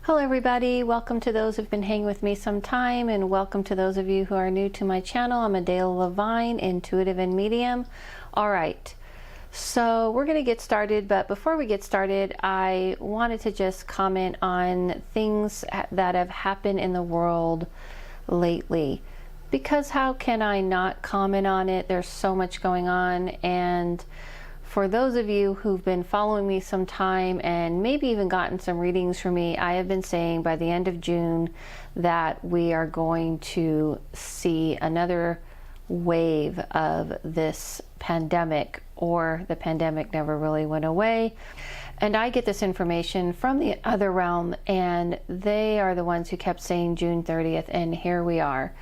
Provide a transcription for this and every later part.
Hello everybody, welcome to those who've been hanging with me some time, and welcome to those of you who are new to my channel. I'm Adele Levine, intuitive and medium. All right, so we're going to get started, but before we get started, I wanted to just comment on things that have happened in the world lately, because how can I not comment on it? There's so much going on. And for those of you who've been following me some time and maybe even gotten some readings from me, I have been saying by the end of June that we are going to see another wave of this pandemic, or the pandemic never really went away. And I get this information from the other realm, and they are the ones who kept saying June 30th, and here we are.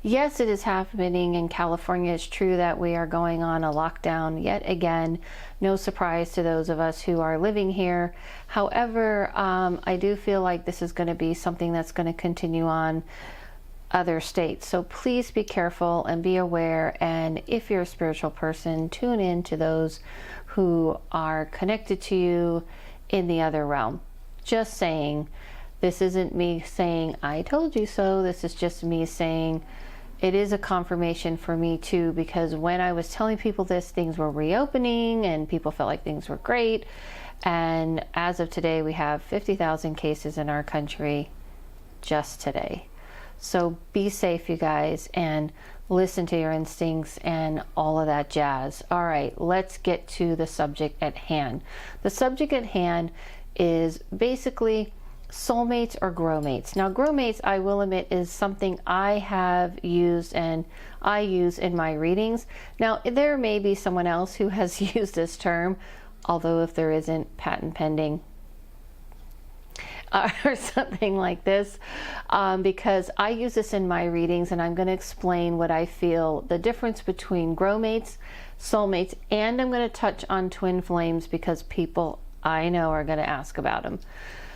Yes, it is happening in California. It's true that we are going on a lockdown yet again. No surprise to those of us who are living here. However, I do feel like this is going to be something that's going to continue on other states. So please be careful and be aware. And if you're a spiritual person, tune in to those who are connected to you in the other realm. Just saying, this isn't me saying, I told you so. This is just me saying, it is a confirmation for me too, because when I was telling people this, things were reopening and people felt like things were great. And as of today, we have 50,000 cases in our country just today. So be safe, you guys, and listen to your instincts and all of that jazz. All right, let's get to the subject at hand. The subject at hand is basically soulmates or growmates. Now, growmates, I will admit, is something I have used and I use in my readings. Now, there may be someone else who has used this term, although if there isn't, patent pending, or something like this, because I use this in my readings, and I'm going to explain what I feel the difference between growmates, soulmates, and I'm going to touch on twin flames because people I know are going to ask about them.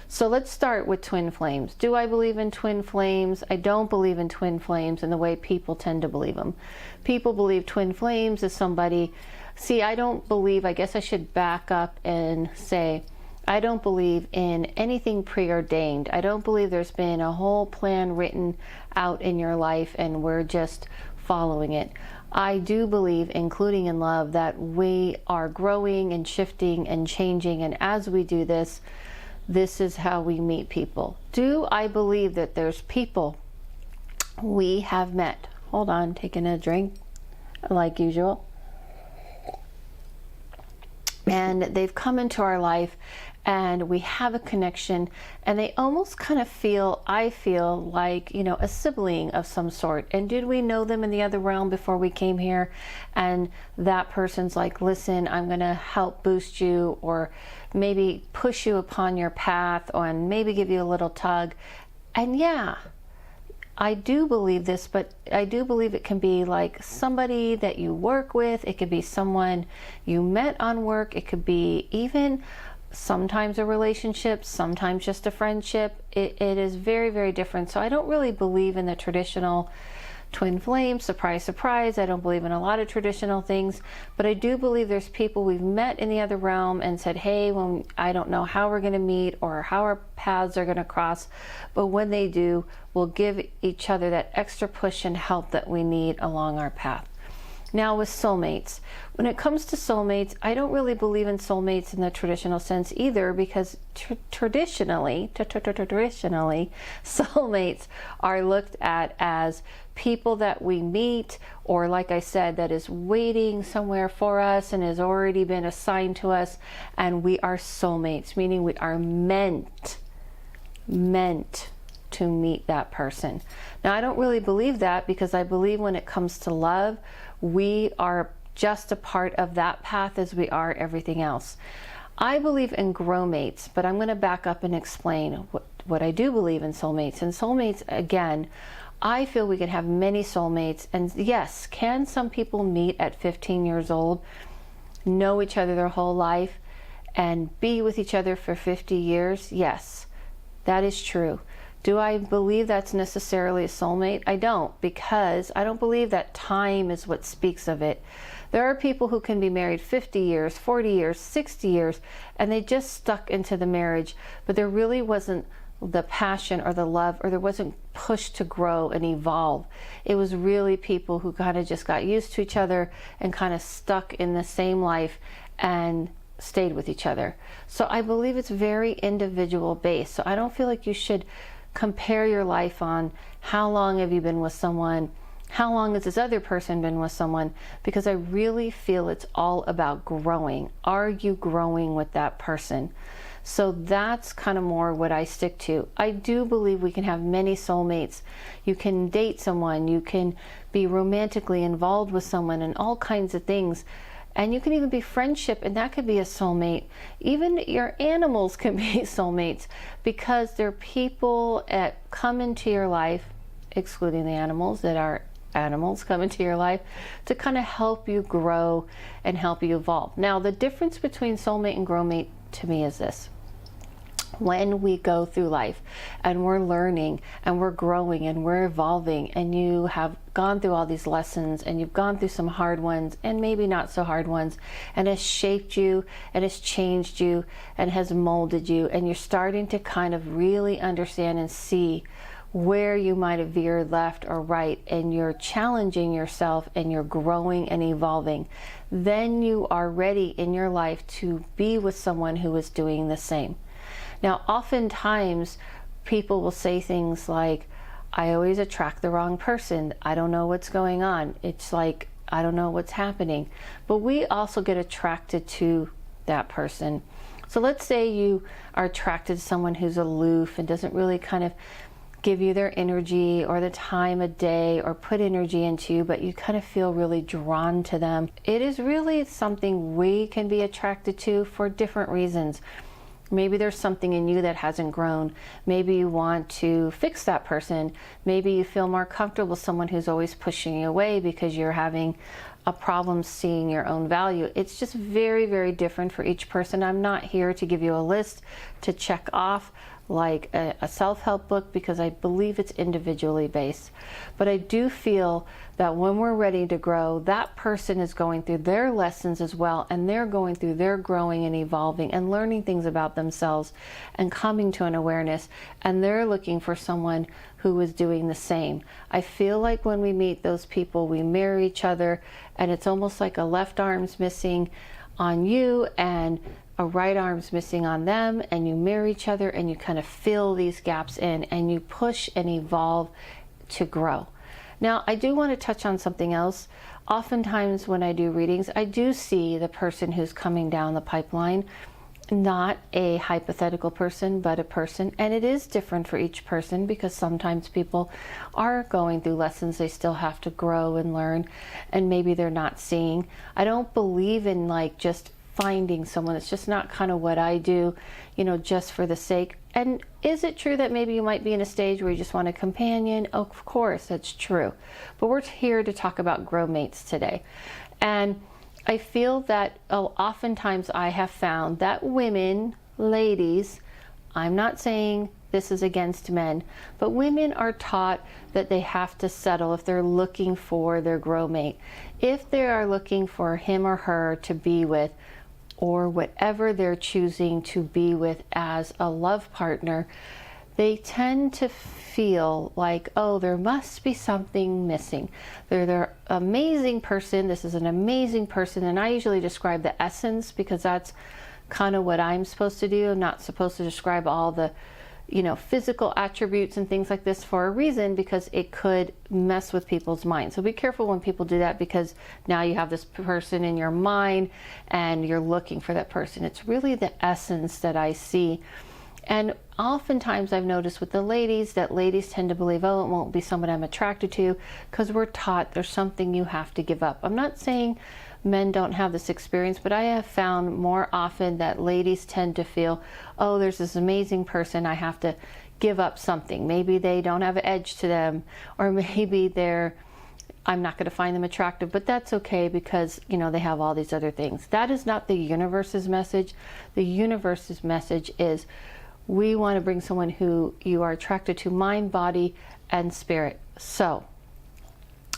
So let's start with twin flames. Do I believe in twin flames? I don't believe in twin flames in the way people tend to believe them. People believe twin flames is somebody... See, I don't believe... I guess I should back up and say, I don't believe in anything preordained. I don't believe there's been a whole plan written out in your life and we're just following it. I do believe, including in love, that we are growing and shifting and changing, and as we do this, this is how we meet people. Do I believe that there's people we have met? Hold on, taking a drink like usual. And they've come into our life and we have a connection, and they almost kind of feel, I feel like, you know, a sibling of some sort. And did we know them in the other realm before we came here? And that person's like, listen, I'm going to help boost you, or maybe push you upon your path, and maybe give you a little tug. And yeah, I do believe this, but I do believe it can be like somebody that you work with. It could be someone you met on work. It could be even sometimes a relationship, sometimes just a friendship. It is very, very different. So I don't really believe in the traditional twin flame, surprise, surprise. I don't believe in a lot of traditional things, but I do believe there's people we've met in the other realm and said, hey, when I don't know how we're going to meet or how our paths are going to cross, but when they do, we'll give each other that extra push and help that we need along our path. Now with soulmates, when it comes to soulmates, I don't really believe in soulmates in the traditional sense either, because traditionally, soulmates are looked at as people that we meet, or like I said, that is waiting somewhere for us and has already been assigned to us, and we are soulmates, meaning we are meant to meet that person. Now, I don't really believe that, because I believe when it comes to love, we are just a part of that path as we are everything else. I believe in growmates, but I'm going to back up and explain what I do believe in soulmates. And soulmates, again, I feel we can have many soulmates. And yes, can some people meet at 15 years old, know each other their whole life, and be with each other for 50 years? Yes, that is true. Do I believe that's necessarily a soulmate? I don't, because I don't believe that time is what speaks of it. There are people who can be married 50 years, 40 years, 60 years, and they just stuck into the marriage, but there really wasn't the passion or the love, or there wasn't push to grow and evolve. It was really people who kind of just got used to each other and kind of stuck in the same life and stayed with each other. So I believe it's very individual based. So I don't feel like you should compare your life on how long have you been with someone, how long has this other person been with someone, because I really feel it's all about growing. Are you growing with that person? So that's kind of more what I stick to. I do believe we can have many soulmates. You can date someone, you can be romantically involved with someone, and all kinds of things. And you can even be friendship, and that could be a soulmate. Even your animals can be soulmates, because they're people that come into your life, excluding the animals that are animals come into your life, to kind of help you grow and help you evolve. Now, the difference between soulmate and growmate to me is this. When we go through life and we're learning and we're growing and we're evolving, and you have gone through all these lessons and you've gone through some hard ones and maybe not so hard ones, and has shaped you and has changed you and has molded you, and you're starting to kind of really understand and see where you might have veered left or right, and you're challenging yourself and you're growing and evolving, then you are ready in your life to be with someone who is doing the same. Now, oftentimes people will say things like, I always attract the wrong person. I don't know what's going on. It's like, I don't know what's happening. But we also get attracted to that person. So let's say you are attracted to someone who's aloof and doesn't really kind of give you their energy or the time of day or put energy into you, but you kind of feel really drawn to them. It is really something we can be attracted to for different reasons. Maybe there's something in you that hasn't grown. Maybe you want to fix that person. Maybe you feel more comfortable with someone who's always pushing you away because you're having a problem seeing your own value. It's just very, very different for each person. I'm not here to give you a list to check off like a self-help book, because I believe it's individually based. But I do feel that when we're ready to grow, that person is going through their lessons as well, and they're going through their growing and evolving and learning things about themselves and coming to an awareness, and they're looking for someone who is doing the same. I feel like when we meet those people, we mirror each other, and it's almost like a left arm's missing on you and a right arm's missing on them, and you mirror each other and you kind of fill these gaps in, and you push and evolve to grow. Now, I do want to touch on something else. Oftentimes when I do readings, I do see the person who's coming down the pipeline, not a hypothetical person, but a person. And it is different for each person, because sometimes people are going through lessons they still have to grow and learn, and maybe they're not seeing. I don't believe in like just finding someone. It's just not kind of what I do, just for the sake. And is it true that maybe you might be in a stage where you just want a companion? Oh, of course, that's true. But we're here to talk about Growmates today. And I feel that oftentimes I have found that women, ladies, I'm not saying this is against men, but women are taught that they have to settle if they're looking for their growmate. If they are looking for him or her to be with, or whatever they're choosing to be with as a love partner, they tend to feel like, oh, there must be something missing. They're an amazing person. This is an amazing person. And I usually describe the essence, because that's kind of what I'm supposed to do. I'm not supposed to describe all the physical attributes and things like this for a reason, because it could mess with people's minds. So be careful when people do that, because now you have this person in your mind and you're looking for that person. It's really the essence that I see. And oftentimes I've noticed with the ladies that ladies tend to believe, oh, it won't be someone I'm attracted to, because we're taught there's something you have to give up. I'm not saying men don't have this experience, but I have found more often that ladies tend to feel, oh, there's this amazing person, I have to give up something. Maybe they don't have an edge to them, or maybe I'm not going to find them attractive, but that's okay, because they have all these other things. That is not the universe's message. The universe's message is, we want to bring someone who you are attracted to, mind, body, and spirit. So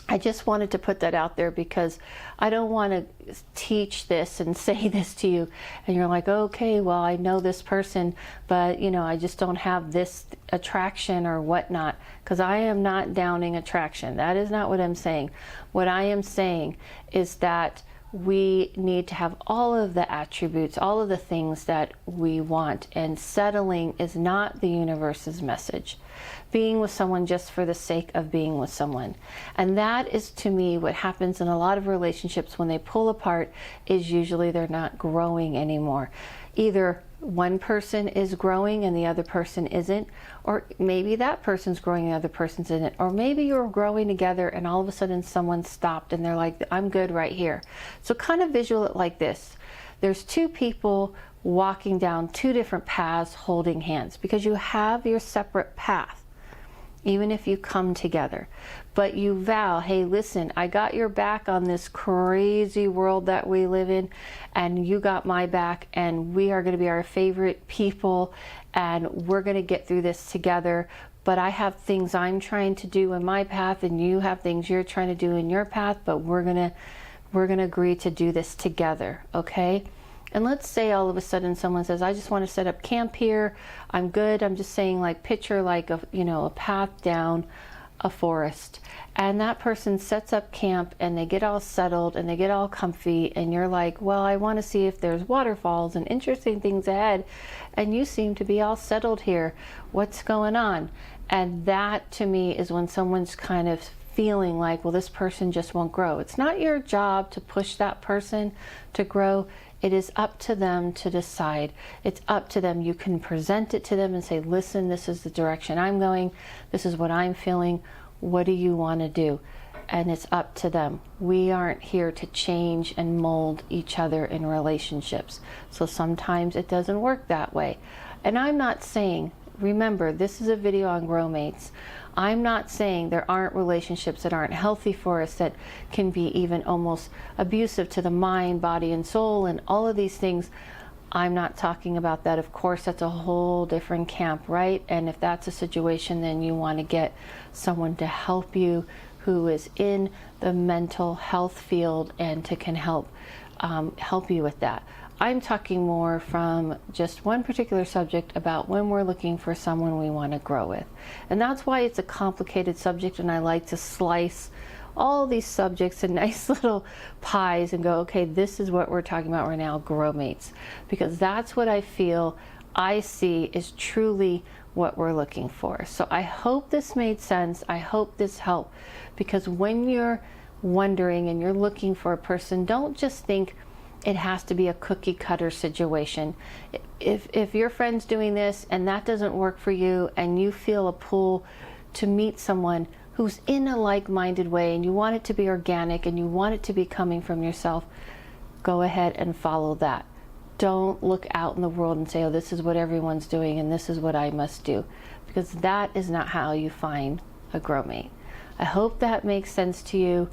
I just wanted to put that out there because I don't want to teach this and say this to you and you're like, okay, well, I know this person, but you know, I just don't have this attraction or whatnot, because I am not downing attraction. That is not what I'm saying. What I am saying is that we need to have all of the attributes, all of the things that we want, and settling is not the universe's message. Being with someone just for the sake of being with someone. And that is, to me, what happens in a lot of relationships when they pull apart, is usually they're not growing anymore. Either one person is growing and the other person isn't, or maybe that person's growing and the other person's isn't, or maybe you're growing together and all of a sudden someone stopped and they're like, I'm good right here. So kind of visual it like this. There's two people walking down two different paths holding hands, because you have your separate path, even if you come together. But you vow, hey, listen, I got your back on this crazy world that we live in, and you got my back, and we are going to be our favorite people, and we're going to get through this together. But I have things I'm trying to do in my path, and you have things you're trying to do in your path, but we're going to agree to do this together, okay? And let's say all of a sudden someone says, I just want to set up camp here. I'm good. I'm just saying, like, picture like a, you know, a path down a forest. And that person sets up camp and they get all settled and they get all comfy. And you're like, well, I want to see if there's waterfalls and interesting things ahead. And you seem to be all settled here. What's going on? And that, to me, is when someone's kind of feeling like, well, this person just won't grow. It's not your job to push that person to grow. It is up to them to decide. It's up to them. You can present it to them and say, listen, this is the direction I'm going. This is what I'm feeling. What do you want to do? And it's up to them. We aren't here to change and mold each other in relationships. So sometimes it doesn't work that way. And I'm not saying, remember, this is a video on Growmates. I'm not saying there aren't relationships that aren't healthy for us, that can be even almost abusive to the mind, body, and soul, and all of these things. I'm not talking about that. Of course, that's a whole different camp, right? And if that's a situation, then you want to get someone to help you who is in the mental health field and can help you with that. I'm talking more from just one particular subject about when we're looking for someone we want to grow with. And that's why it's a complicated subject, and I like to slice all these subjects in nice little pies and go, okay, this is what we're talking about right now, Growmates. Because that's what I feel, I see is truly what we're looking for. So I hope this made sense. I hope this helped. Because when you're wondering and you're looking for a person, don't just think it has to be a cookie cutter situation. If your friend's doing this and that doesn't work for you, and you feel a pull to meet someone who's in a like-minded way, and you want it to be organic and you want it to be coming from yourself, go ahead and follow that. Don't look out in the world and say, oh, this is what everyone's doing and this is what I must do, because that is not how you find a Growmate. I hope that makes sense to you.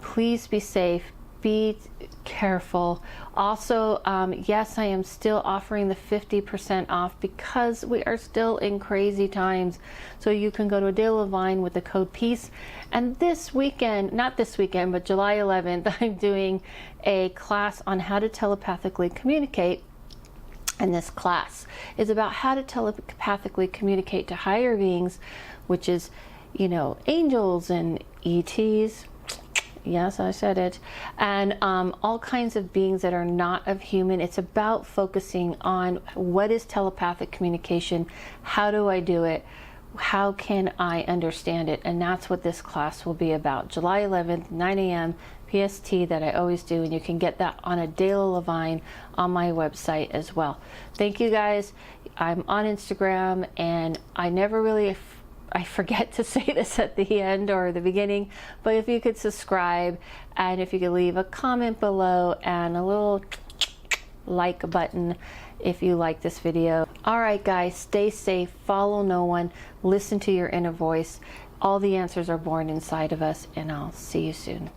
Please be safe. Be careful. Also, yes, I am still offering the 50% off because we are still in crazy times. So you can go to A Day of Vine with the code PEACE. And this weekend, not this weekend, but July 11th, I'm doing a class on how to telepathically communicate. And this class is about how to telepathically communicate to higher beings, which is, you know, angels and ETs. Yes, I said it. And all kinds of beings that are not of human. It's about focusing on what is telepathic communication, how do I do it, how can I understand it, and that's what this class will be about. July 11th, 9 a.m. PST, that I always do, and you can get that on A Day of Vine on my website as well. Thank you guys. I'm on Instagram, and I forget to say this at the end or the beginning, but if you could subscribe, and if you could leave a comment below and a little like button if you like this video. All right, guys, stay safe, follow no one, listen to your inner voice. All the answers are born inside of us, and I'll see you soon.